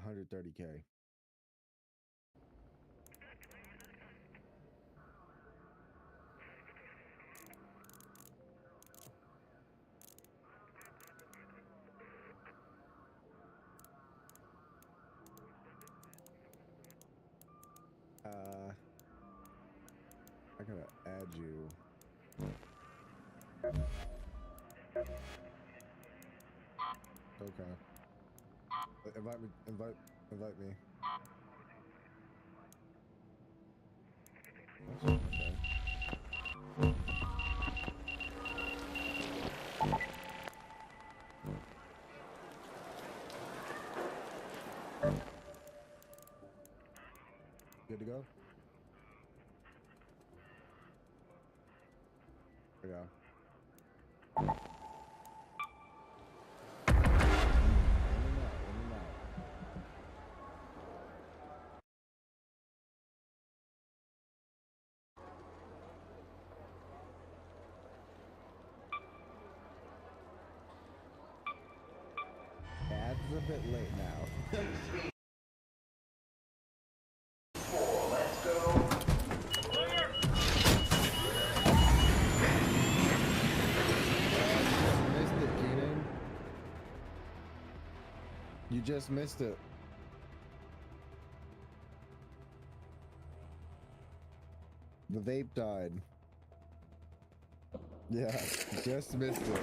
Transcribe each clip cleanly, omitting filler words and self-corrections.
130K. I gotta add you. Okay. Invite me. Invite me. Okay. Good to go? Yeah. Let me know. Ad's a bit late now. Let's go. Missed it, Keenan. You just missed it. The vape died. Yeah, just missed it.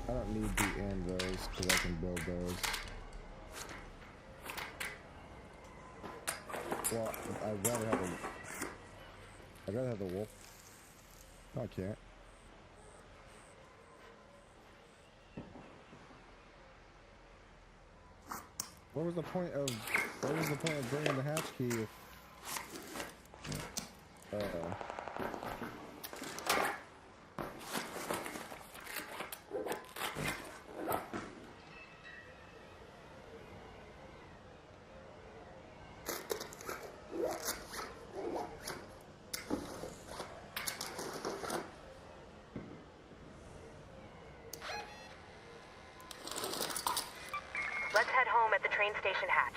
I don't need the anvils because I can build those. Well, I'd rather have the wolf. No, I can't. What was the point of bringing the hatch key if Let's head home at the train station hatch.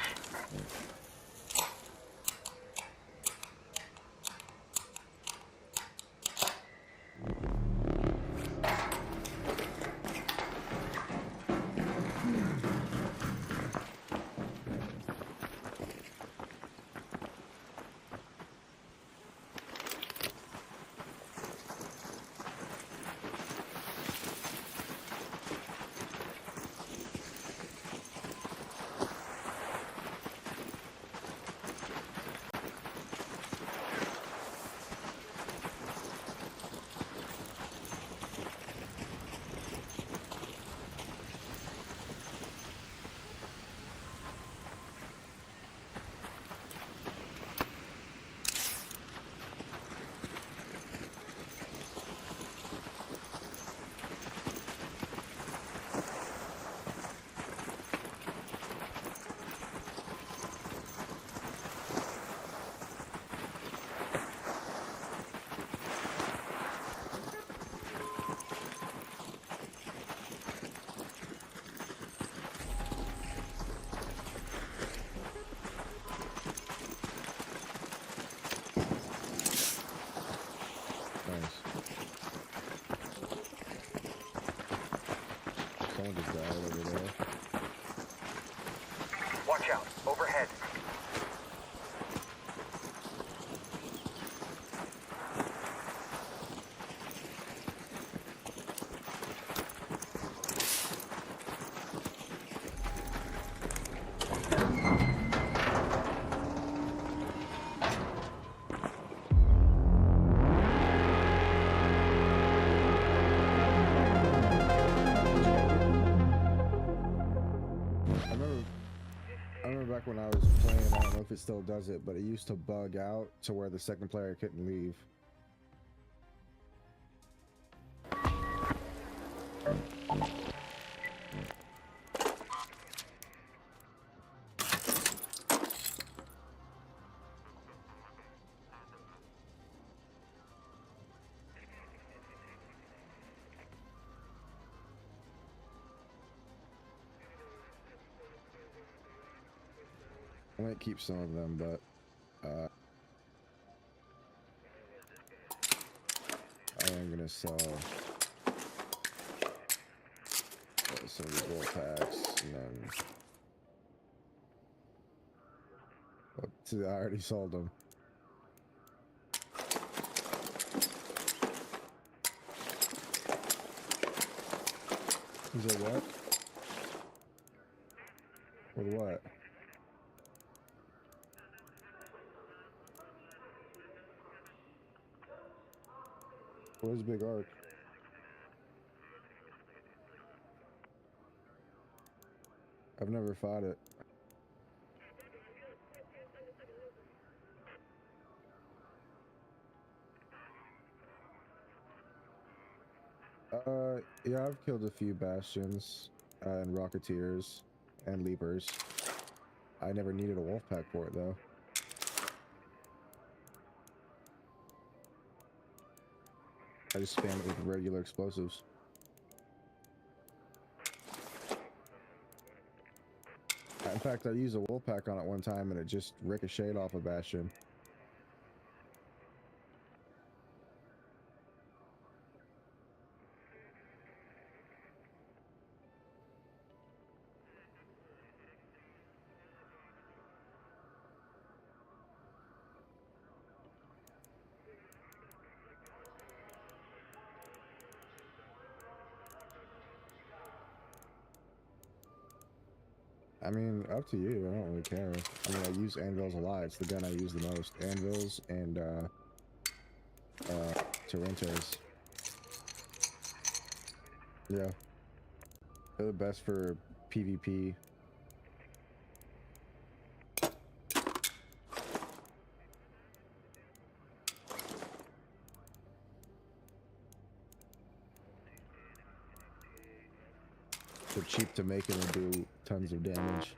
someone just died over there? Watch out. Overhead. I remember back when I was playing, I don't know if it still does it, but it used to bug out to where the second player couldn't leave. might keep some of them, but I am gonna sell some of these roll packs, and then I already sold them. You said what? With what? Where's Big Arc? I've never fought it. Yeah, I've killed a few Bastions, and Rocketeers, and Leapers. I never needed a wolf pack for it, though. I just spammed it with regular explosives. In fact, I used a wolf pack on it one time, and it just ricocheted off a Bastion. I mean, up to you. I don't really care. I mean, I use anvils a lot. It's the gun I use the most. Anvils and Torrentes. Yeah, they're the best for PvP. They're cheap to make and they do tons of damage.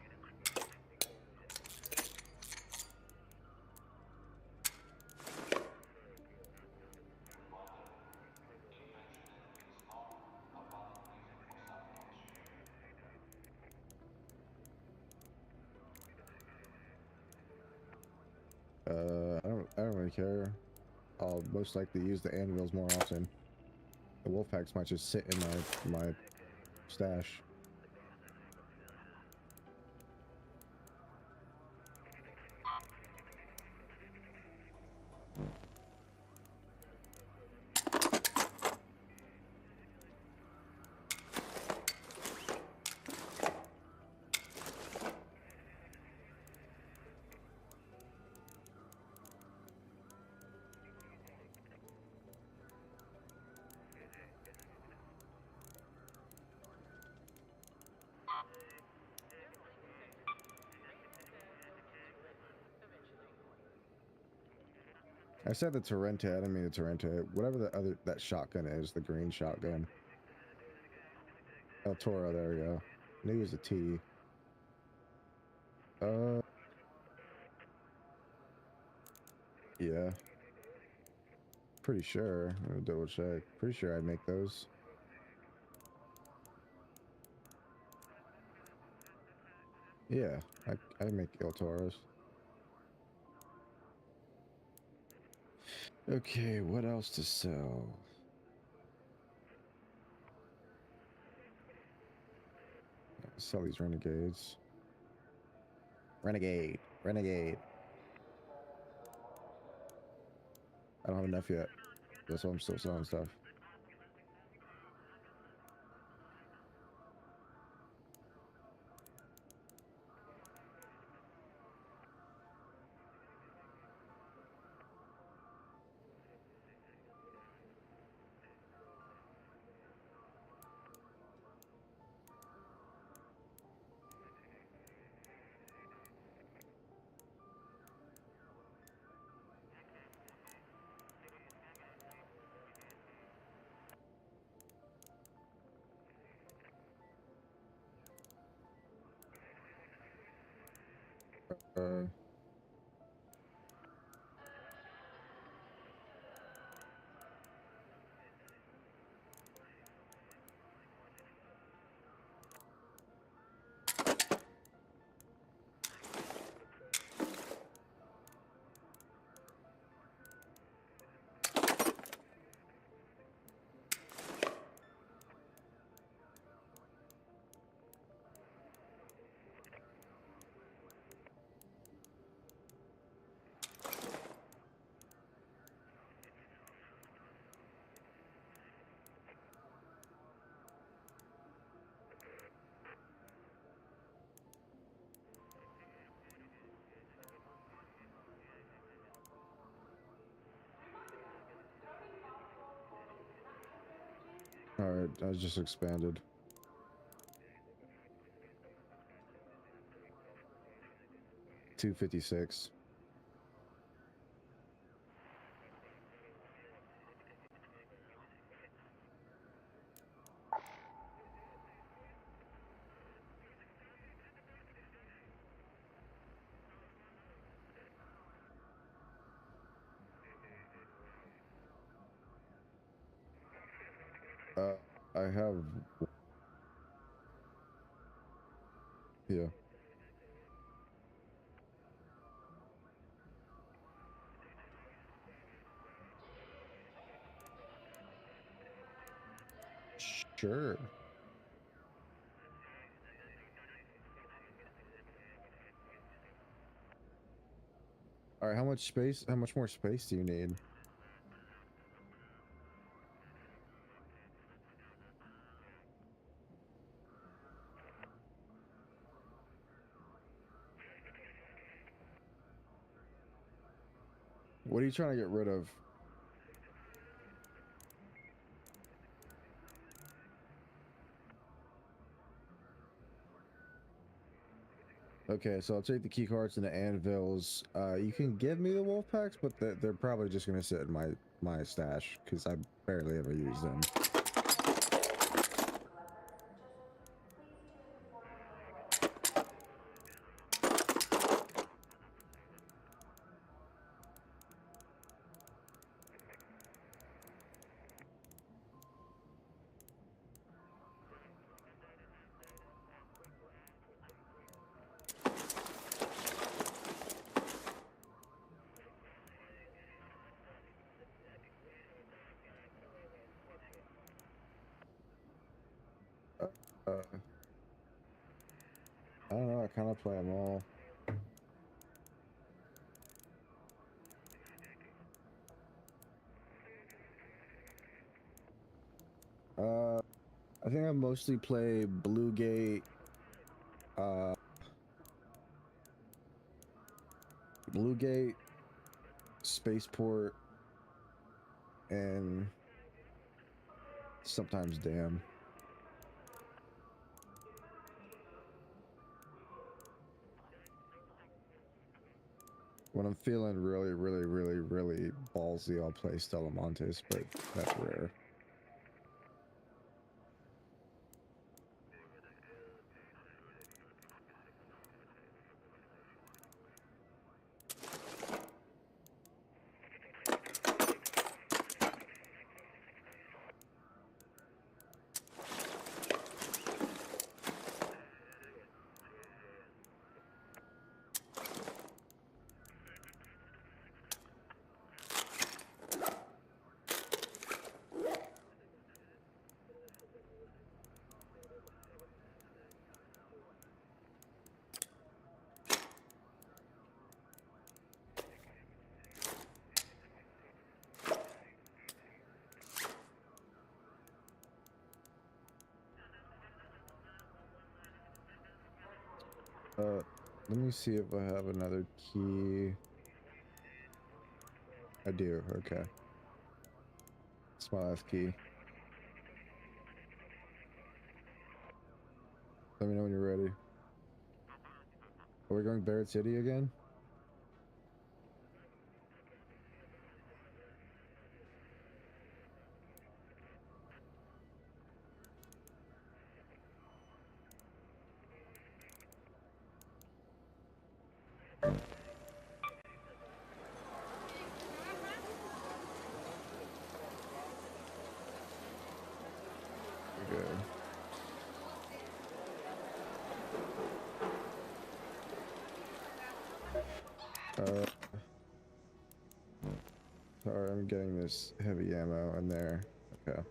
I don't really care. I'll most likely use the anvils more often. The wolf packs might just sit in my stash. I said the Torrente, I didn't mean the Torrente. Whatever that shotgun is, the green shotgun. El Toro, there we go. I knew it was a T. Yeah. Pretty sure. I'm gonna double check. Pretty sure I'd make those. Yeah, I make El Toros. Okay, what else to sell? Sell these renegades. Renegade. Renegade. I don't have enough yet. That's why I'm still selling stuff. Uh, Alright, I just expanded. $256. I have... Yeah. Sure. Alright, how much more space do you need? What are you trying to get rid of? Okay, so I'll take the key cards and the anvils. You can give me the wolf packs, but they're probably just gonna sit in my stash because I barely ever use them. Uh, I don't know. I kind of play them all. I think I mostly play Blue Gate, Blue Gate, Spaceport, and sometimes Dam. When I'm feeling really ballsy, I'll play Stella Montes, but that's rare. Let me see if I have another key. I do, okay. It's my last key. Let me know when you're ready. Are we going Barrett City again? Okay. Sorry, I'm getting this heavy ammo in there. Okay.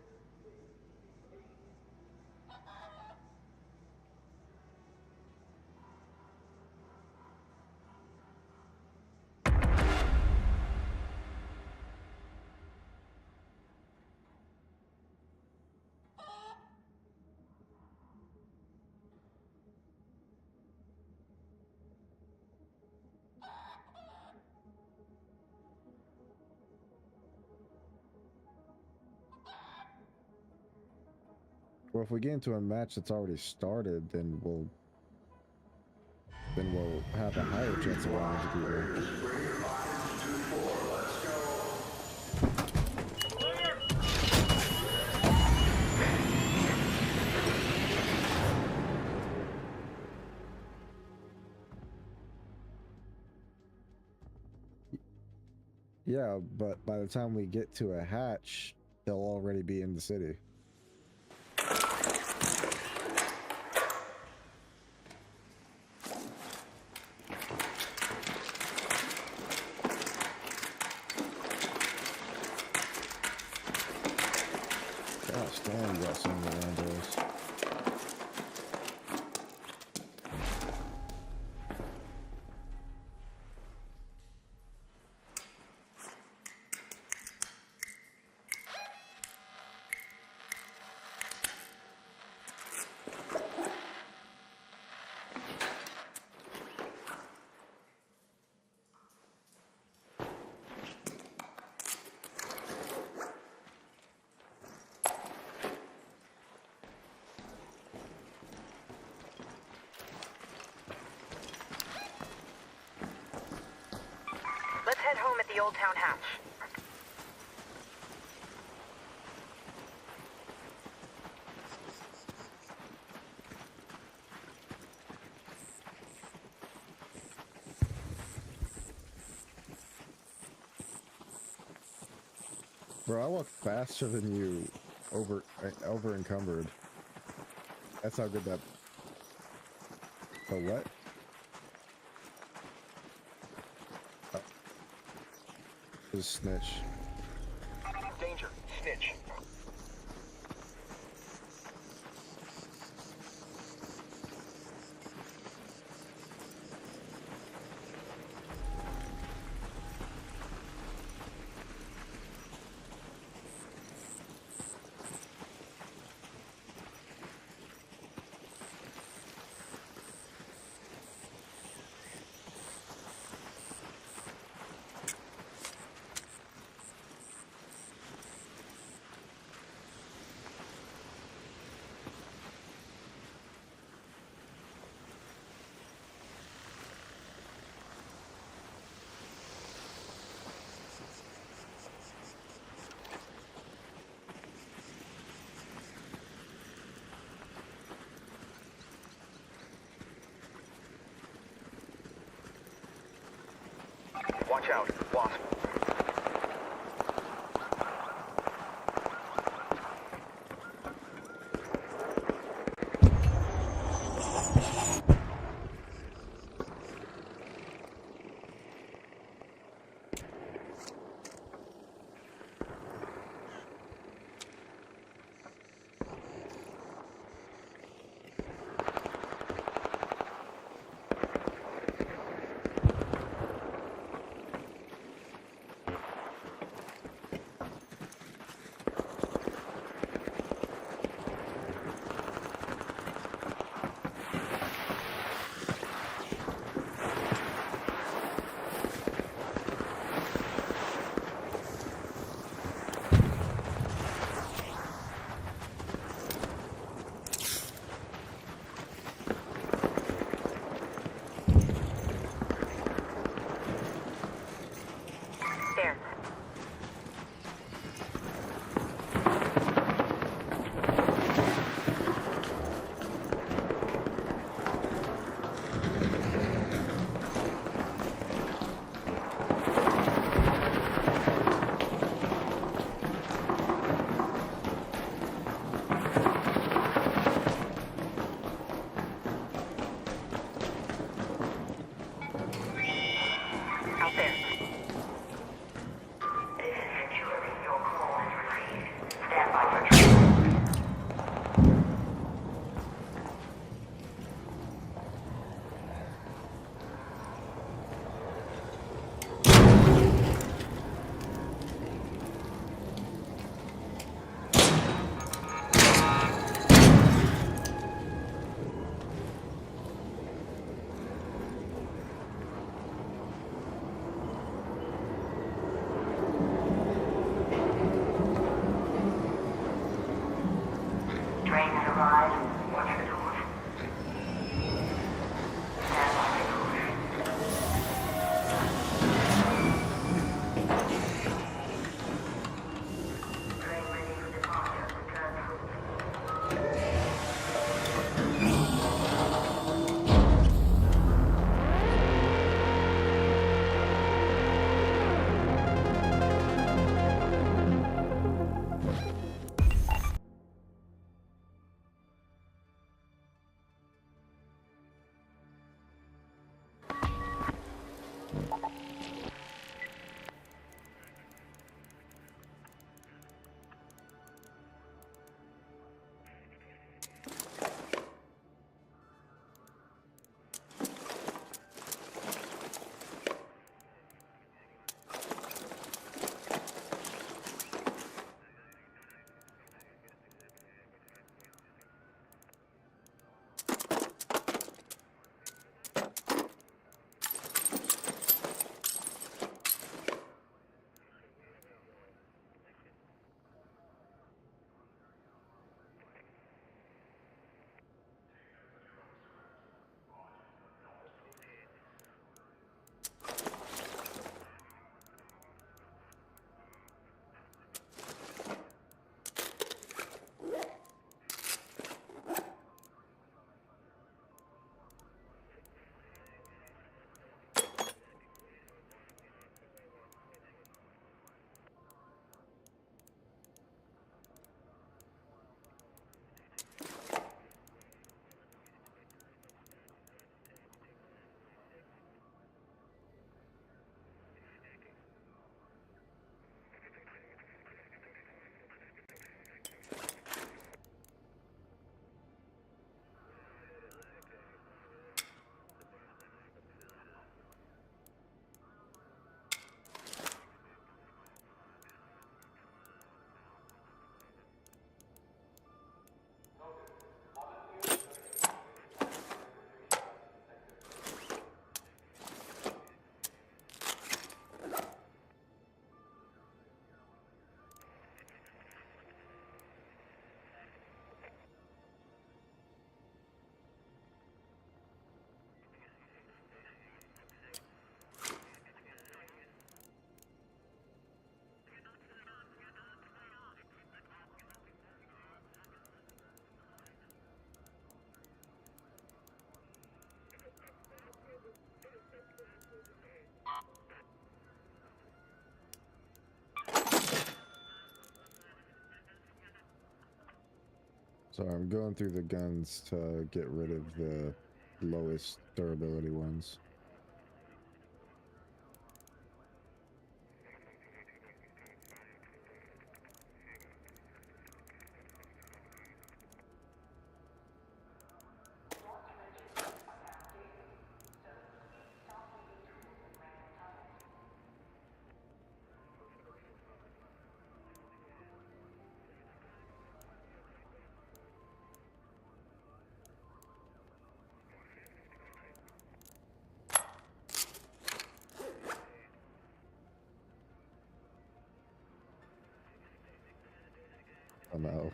Well, if we get into a match that's already started, then we'll have a higher chance of running into people. Yeah, but by the time we get to a hatch, they'll already be in the city. Gosh, damn, you got some of the randos. Let's head home at the Old Town hatch. Bro, I walk faster than you over encumbered. That's how good that. Oh, what? This is snitch. Danger. Snitch. Watch out. Wasp. There. Out there. So I'm going through the guns to get rid of the lowest durability ones. Somehow.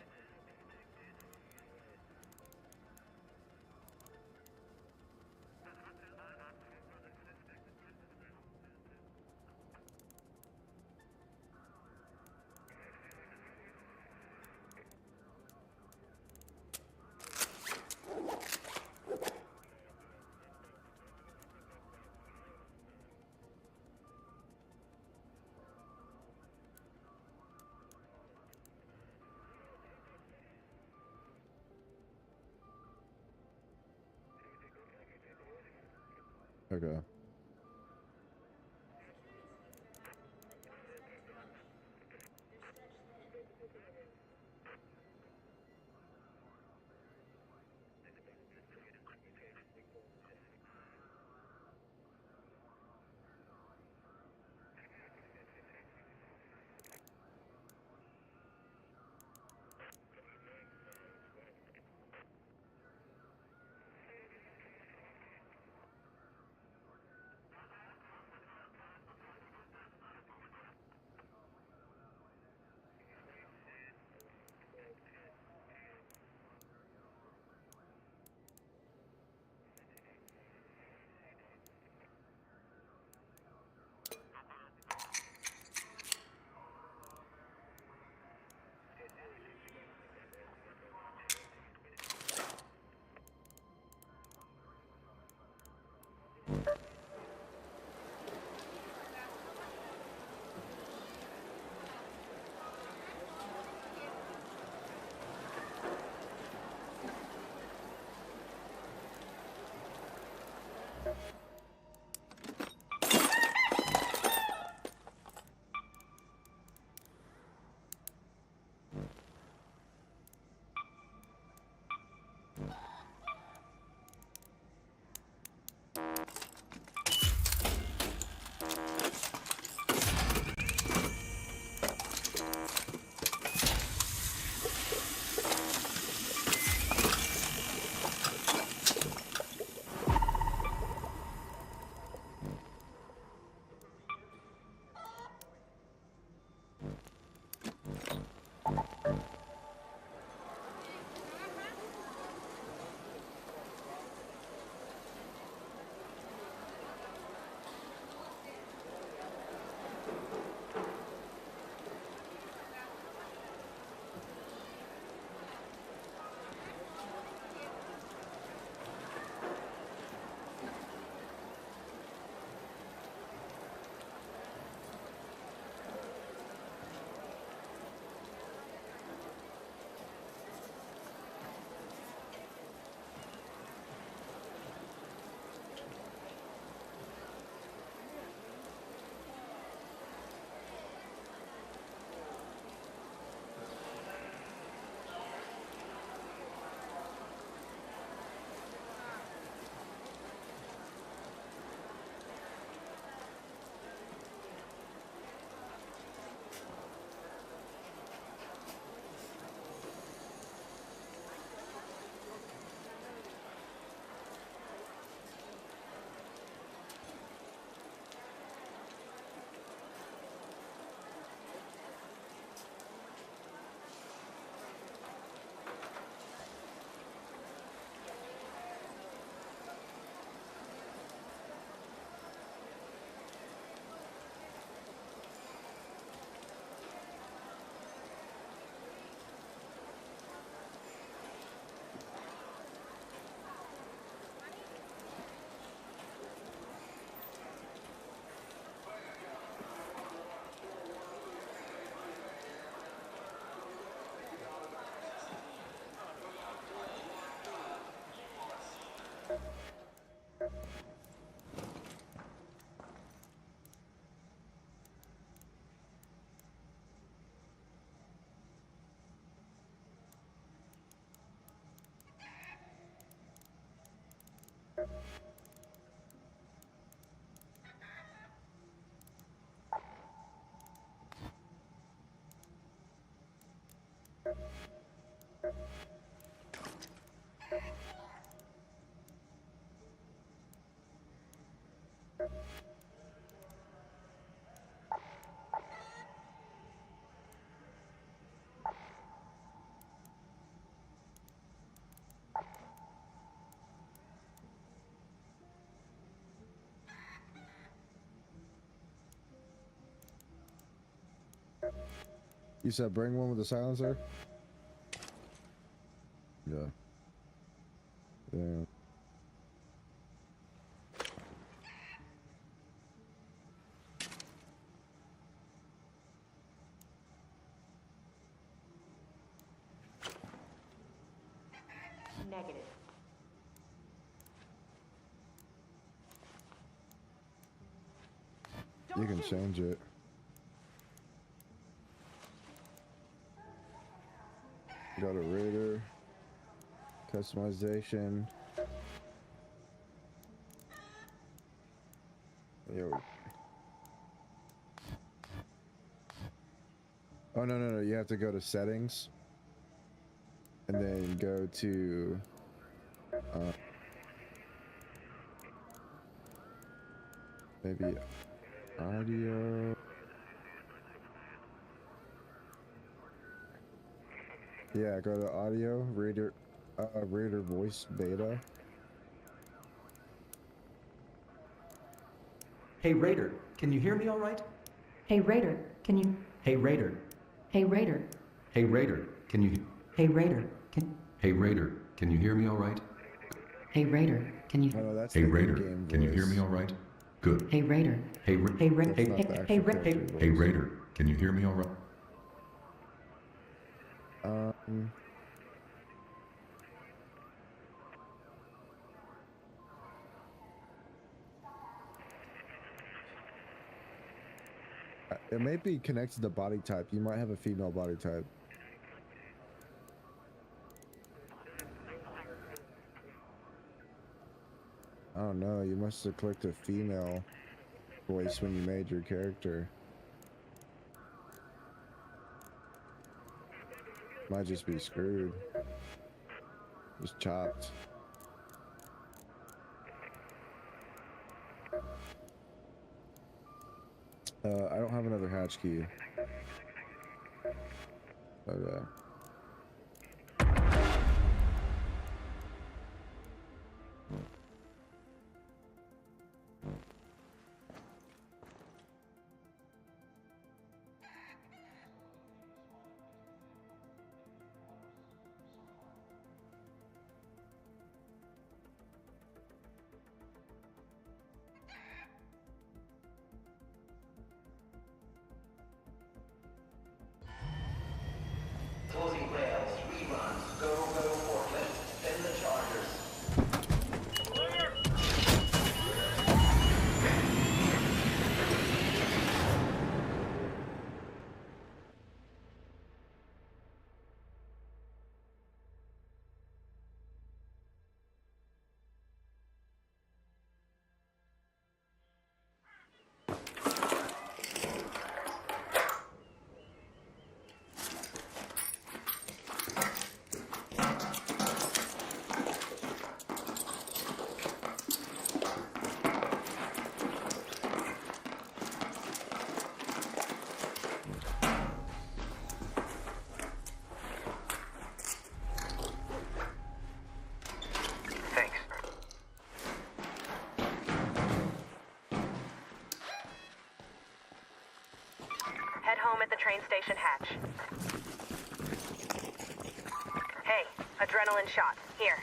Okay. You said bring one with a silencer? Yeah. Yeah. Negative. You can change it. Go to Raider. Customization. Yo. Oh, no. You have to go to settings. And then go to... maybe audio. Yeah, go to audio, Raider voice beta. Hey Raider, can you hear me all right? Hey Raider, can you? Hey Raider. Hey Raider. Hey Raider, can you? Hey Raider, can? Hey Raider, can you hear me all right? Hey Raider, can you? Oh no, that's Hey the Raider, in-game can you hear voice. me all right? Good. Hey Raider. Hey Hey Ra- That's hey, not hey, the hey, actual Ra- character hey, voice. Hey Raider, can you hear me all right? It may be connected to body type. You might have a female body type. I don't know. You must have clicked a female voice when you made your character. Might just be screwed. Just chopped. I don't have another hatch key. Okay. Closing rails, reruns, go forklift, then the chargers. Thanks. Head home at the train station hatch. Hey, adrenaline shot. Here.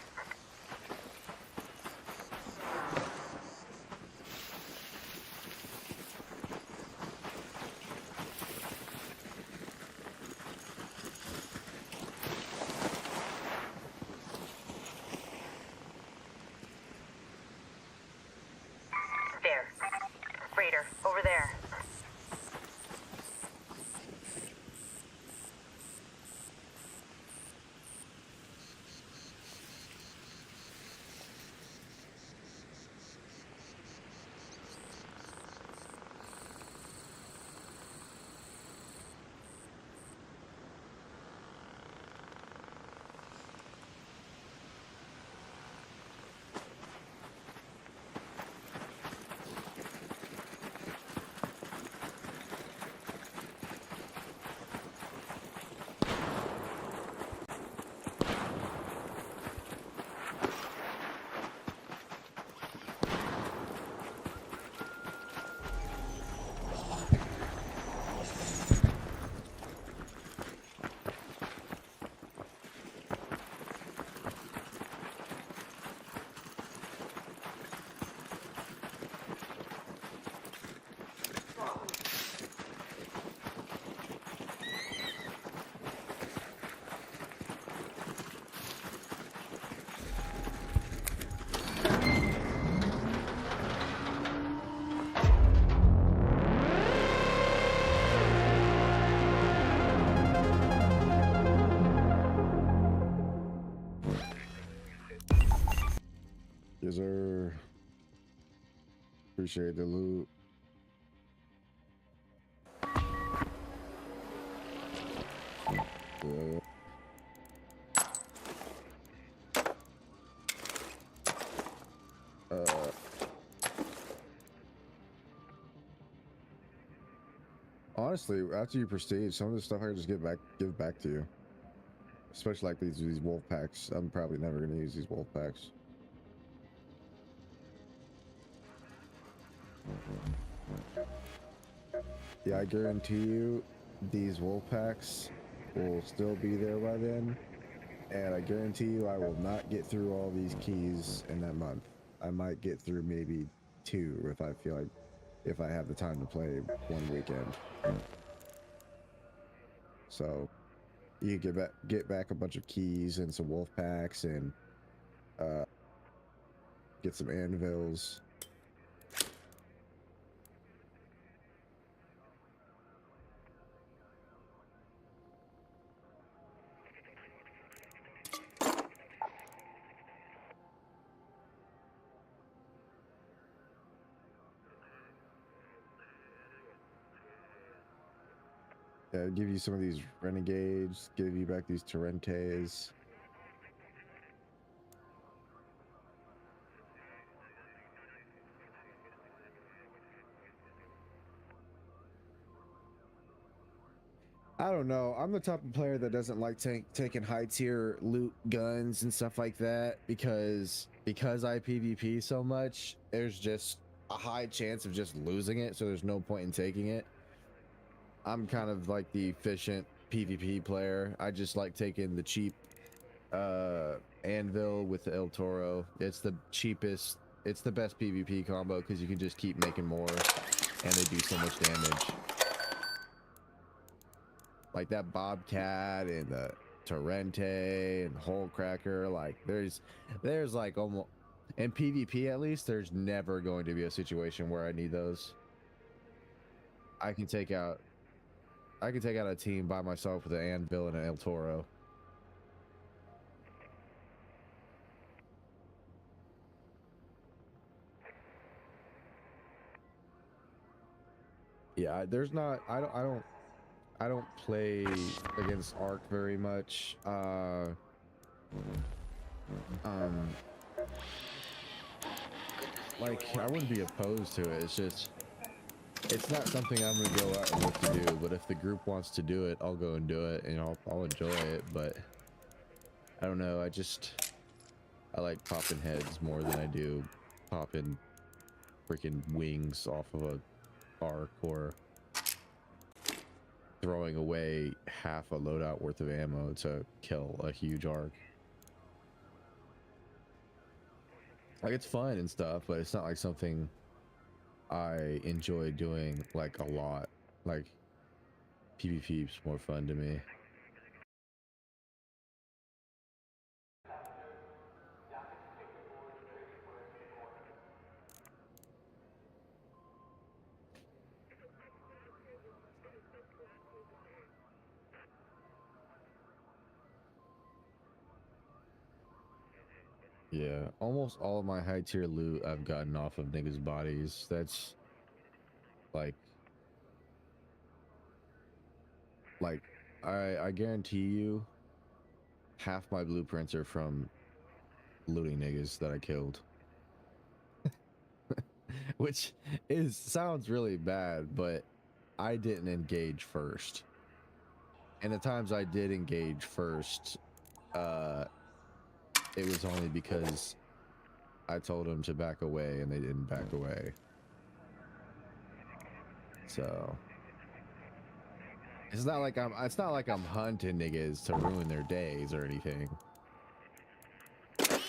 There. Raider, over there. sir. Appreciate the loot. Uh, honestly, after you prestige, some of the stuff I can just give back to you. Especially like these wolf packs. I'm probably never gonna use these wolf packs. Yeah, I guarantee you these wolf packs will still be there by then. And I guarantee you I will not get through all these keys in that month. I might get through maybe 2 if I feel like, if I have the time to play one weekend. So you get back a bunch of keys and some wolf packs and get some anvils. Yeah, give you some of these renegades, give you back these Torrentes. I don't know. I'm the type of player that doesn't like taking high tier loot guns and stuff like that because I PvP so much. There's just a high chance of just losing it, so there's no point in taking it. I'm kind of like the efficient PvP player. I just like taking the cheap anvil with the El Toro. It's the cheapest. It's the best PvP combo because you can just keep making more, and they do so much damage. Like that Bobcat and the Torrente and Hole Cracker. Like there's like almost in PvP at least. There's never going to be a situation where I need those. I can take out a team by myself with an anvil and an El Toro. Yeah, there's not. I don't play against Ark very much. Like I wouldn't be opposed to it. It's just it's not something I'm gonna go out and look to do. But if the group wants to do it, I'll go and do it, and I'll enjoy it. But I don't know. I like popping heads more than I do popping freaking wings off of a Ark or throwing away half a loadout worth of ammo to kill a huge Ark. Like it's fun and stuff, but it's not like something I enjoy doing like a lot. Like PvP is more fun to me. Yeah, almost all of my high tier loot I've gotten off of niggas' bodies. That's like I guarantee you half my blueprints are from looting niggas that I killed. Which sounds really bad, but I didn't engage first. And the times I did engage first, it was only because I told them to back away and they didn't back away. So it's not like I'm hunting niggas to ruin their days or anything. But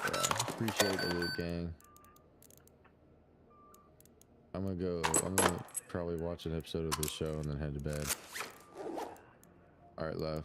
yeah, appreciate the loot, gang. I'm gonna probably watch an episode of this show and then head to bed. All right, love.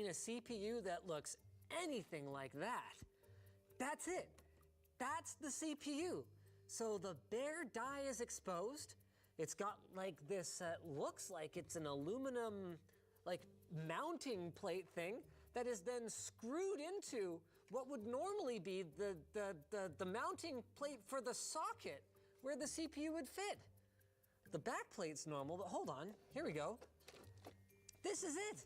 a CPU that looks anything like that. That's it. That's the CPU. So the bare die is exposed. It's got like this, looks like it's an aluminum, like mounting plate thing that is then screwed into what would normally be the mounting plate for the socket where the CPU would fit. The back plate's normal, but hold on, here we go. This is it.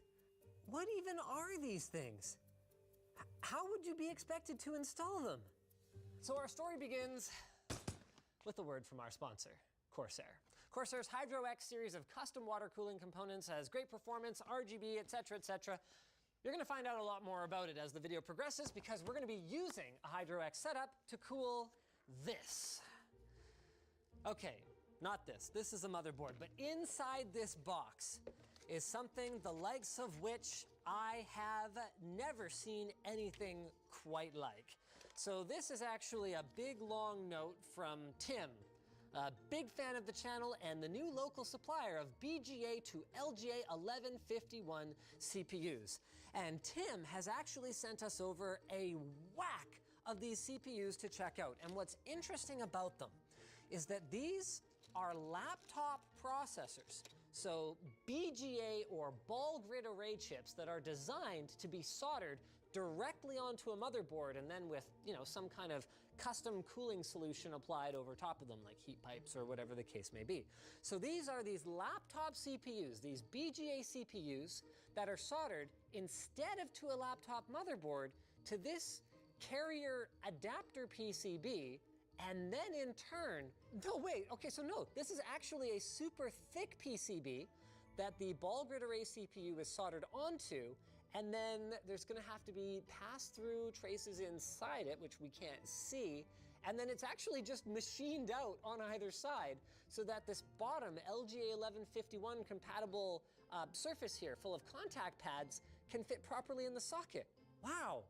What even are these things? How would you be expected to install them? So our story begins with a word from our sponsor, Corsair. Corsair's Hydro X series of custom water cooling components has great performance, RGB, etc., etc. You're gonna find out a lot more about it as the video progresses because we're gonna be using a Hydro X setup to cool this. Okay, not this. This is a motherboard, but inside this box is something the likes of which I have never seen anything quite like. So this is actually a big long note from Tim, a big fan of the channel and the new local supplier of BGA to LGA 1151 CPUs. And Tim has actually sent us over a whack of these CPUs to check out. And what's interesting about them is that these are laptop processors. So BGA or ball grid array chips that are designed to be soldered directly onto a motherboard and then with, you know, some kind of custom cooling solution applied over top of them, like heat pipes or whatever the case may be. So these are these laptop CPUs, these BGA CPUs that are soldered instead of to a laptop motherboard to this carrier adapter PCB. And then in turn, no wait, okay, so no, this is actually a super thick PCB that the ball grid array CPU is soldered onto, and then there's gonna have to be pass-through traces inside it, which we can't see, and then it's actually just machined out on either side so that this bottom LGA 1151 compatible surface here, full of contact pads, can fit properly in the socket. Wow.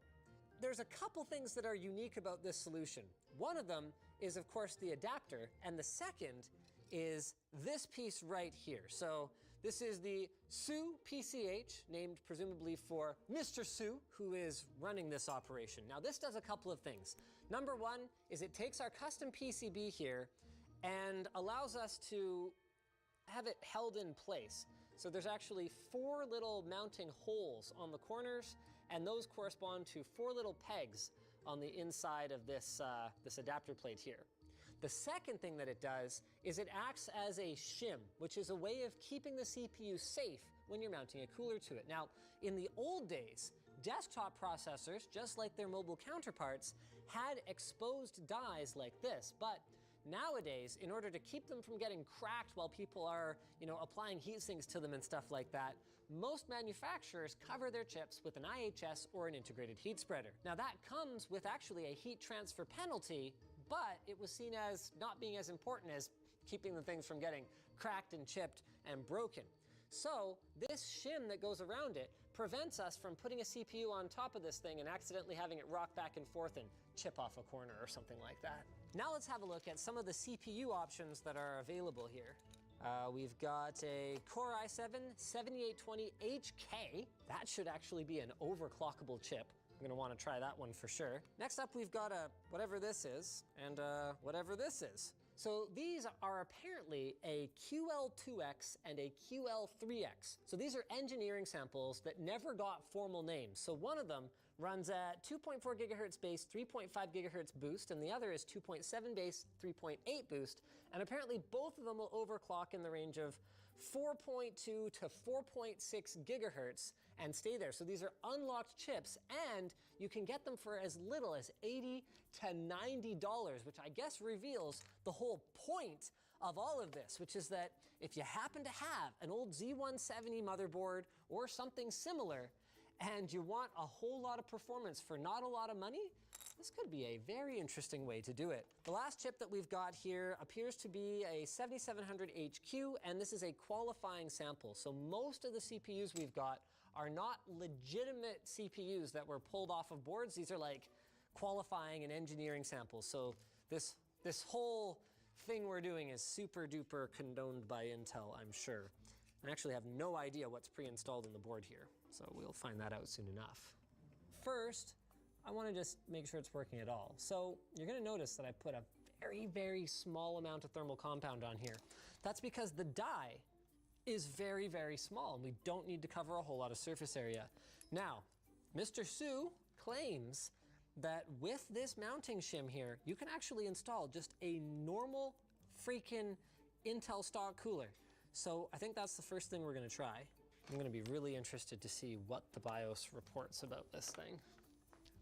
There's a couple things that are unique about this solution. One of them is, of course, the adapter, and the second is this piece right here. So this is the Sue PCH, named presumably for Mr. Sue, who is running this operation. Now this does a couple of things. Number one is it takes our custom PCB here and allows us to have it held in place. So there's actually 4 little mounting holes on the corners, and those correspond to 4 little pegs on the inside of this, this adapter plate here. The second thing that it does is it acts as a shim, which is a way of keeping the CPU safe when you're mounting a cooler to it. Now, in the old days, desktop processors, just like their mobile counterparts, had exposed dies like this, but nowadays, in order to keep them from getting cracked while people are, you know, applying heat sinks to them and stuff like that, most manufacturers cover their chips with an IHS or an integrated heat spreader. Now that comes with actually a heat transfer penalty, but it was seen as not being as important as keeping the things from getting cracked and chipped and broken. So this shim that goes around it prevents us from putting a CPU on top of this thing and accidentally having it rock back and forth and chip off a corner or something like that. Now let's have a look at some of the CPU options that are available here. We've got a Core i7-7820HK. That should actually be an overclockable chip. I'm gonna wanna try that one for sure. Next up, we've got a whatever this is and whatever this is. So these are apparently a QL2X and a QL3X. So these are engineering samples that never got formal names. So one of them runs at 2.4 gigahertz base, 3.5 gigahertz boost, and the other is 2.7 base, 3.8 boost. And apparently both of them will overclock in the range of 4.2 to 4.6 gigahertz and stay there. So these are unlocked chips, and you can get them for as little as $80 to $90, which I guess reveals the whole point of all of this, which is that if you happen to have an old Z170 motherboard or something similar, and you want a whole lot of performance for not a lot of money, this could be a very interesting way to do it. The last chip that we've got here appears to be a 7700HQ, and this is a qualifying sample. So most of the CPUs we've got are not legitimate CPUs that were pulled off of boards. These are like qualifying and engineering samples. So this whole thing we're doing is super duper condoned by Intel, I'm sure. I actually have no idea what's pre-installed in the board here, so we'll find that out soon enough. First, I want to just make sure it's working at all. So you're going to notice that I put a very, very small amount of thermal compound on here. That's because the die is very, very small, and we don't need to cover a whole lot of surface area. Now, Mr. Su claims that with this mounting shim here, you can actually install just a normal freaking Intel stock cooler. So I think that's the first thing we're gonna try. I'm gonna be really interested to see what the BIOS reports about this thing.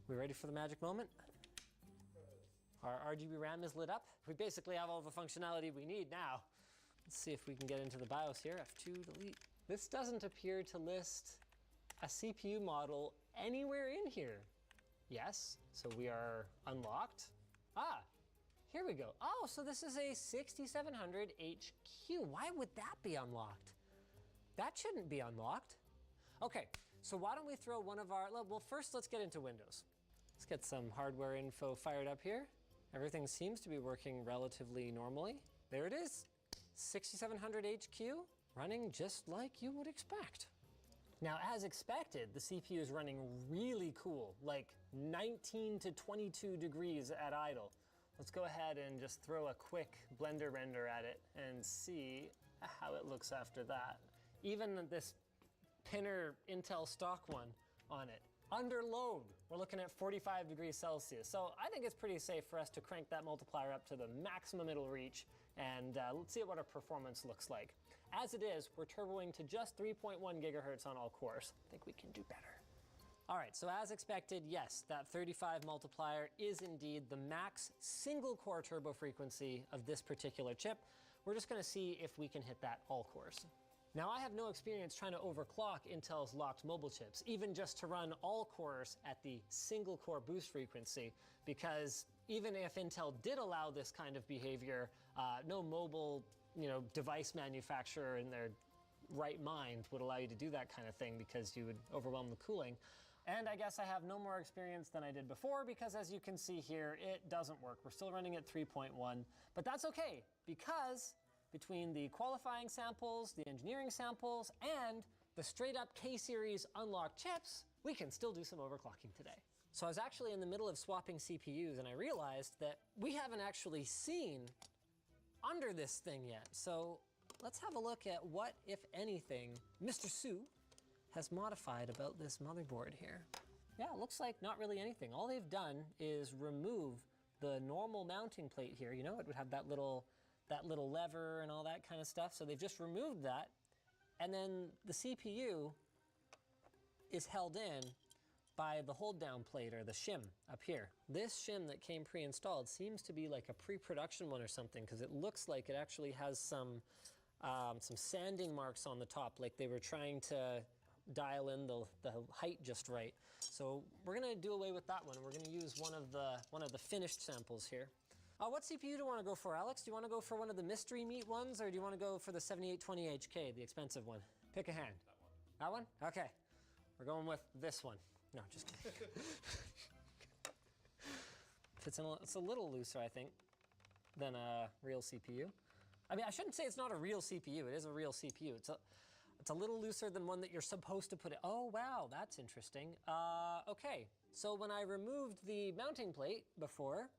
We ready for the magic moment? Our RGB RAM is lit up. We basically have all the functionality we need now. Let's see if we can get into the BIOS here. F2, delete. This doesn't appear to list a CPU model anywhere in here. Yes, so we are unlocked. Ah, here we go. Oh, so this is a 6700 HQ. Why would that be unlocked? That shouldn't be unlocked. Okay, so why don't we throw one of our, well, first let's get into Windows. Let's get some hardware info fired up here. Everything seems to be working relatively normally. There it is, 6700 HQ, running just like you would expect. Now, as expected, the CPU is running really cool, like 19 to 22 degrees at idle. Let's go ahead and just throw a quick Blender render at it and see how it looks after that. Even this Pinner Intel stock one on it, under load, we're looking at 45 degrees Celsius. So I think it's pretty safe for us to crank that multiplier up to the maximum it'll reach, and let's see what our performance looks like. As it is, we're turboing to just 3.1 gigahertz on all cores. I think we can do better. All right, so as expected, yes, that 35 multiplier is indeed the max single core turbo frequency of this particular chip. We're just gonna see if we can hit that all cores. Now, I have no experience trying to overclock Intel's locked mobile chips, even just to run all cores at the single core boost frequency, because even if Intel did allow this kind of behavior, no mobile device manufacturer in their right mind would allow you to do that kind of thing because you would overwhelm the cooling. And I guess I have no more experience than I did before because as you can see here, it doesn't work. We're still running at 3.1, but that's okay because between the qualifying samples, the engineering samples, and the straight up K-series unlocked chips, we can still do some overclocking today. So I was actually in the middle of swapping CPUs and I realized that we haven't actually seen under this thing yet. So let's have a look at what, if anything, Mr. Su has modified about this motherboard here. Yeah, it looks like not really anything. All they've done is remove the normal mounting plate here. You know, it would have that little lever and all that kind of stuff. So they've just removed that. And then the CPU is held in by the hold down plate or the shim up here. This shim that came pre-installed seems to be like a pre-production one or something because it looks like it actually has some sanding marks on the top, like they were trying to dial in the height just right. So we're gonna do away with that one. We're gonna use one of the finished samples here. What CPU do you want to go for, Alex? Do you want to go for one of the mystery meat ones, or do you want to go for the 7820 HK, the expensive one? Pick a hand. That one. That one? Okay. We're going with this one. No, just kidding. It's a little looser, I think, than a real CPU. I mean, I shouldn't say it's not a real CPU. It is a real CPU. It's a little looser than one that you're supposed to put it. Oh, wow, that's interesting. Okay, so when I removed the mounting plate before,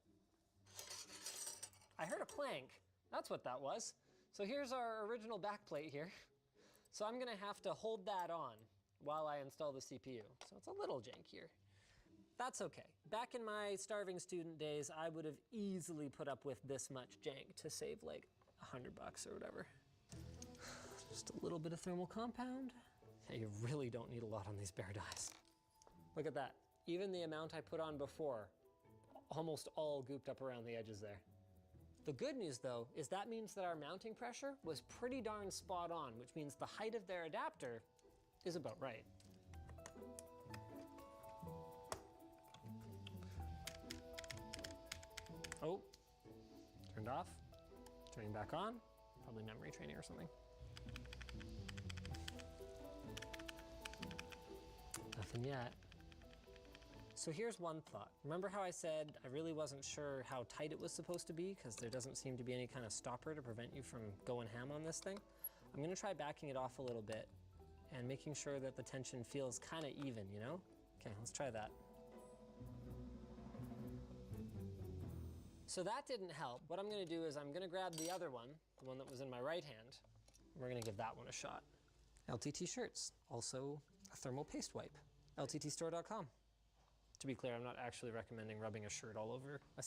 I heard a clank. That's what that was. So here's our original back plate here. So I'm gonna have to hold that on while I install the CPU. So it's a little jankier. That's okay. Back in my starving student days, I would have easily put up with this much jank to save like $100 or whatever. Just a little bit of thermal compound. Yeah, you really don't need a lot on these bare dies. Look at that. Even the amount I put on before, almost all gooped up around the edges there. The good news though, is that means that our mounting pressure was pretty darn spot on, which means the height of their adapter is about right. Oh, turned off, turning back on, probably memory training or something. Nothing yet. So here's one thought. Remember how I said I really wasn't sure how tight it was supposed to be because there doesn't seem to be any kind of stopper to prevent you from going ham on this thing? I'm gonna try backing it off a little bit and making sure that the tension feels kind of even, you know? Okay, let's try that. So that didn't help. What I'm gonna do is I'm gonna grab the other one, the one that was in my right hand, and we're gonna give that one a shot. LTT shirts, also a thermal paste wipe. LTTstore.com. To be clear, I'm not actually recommending rubbing a shirt all over a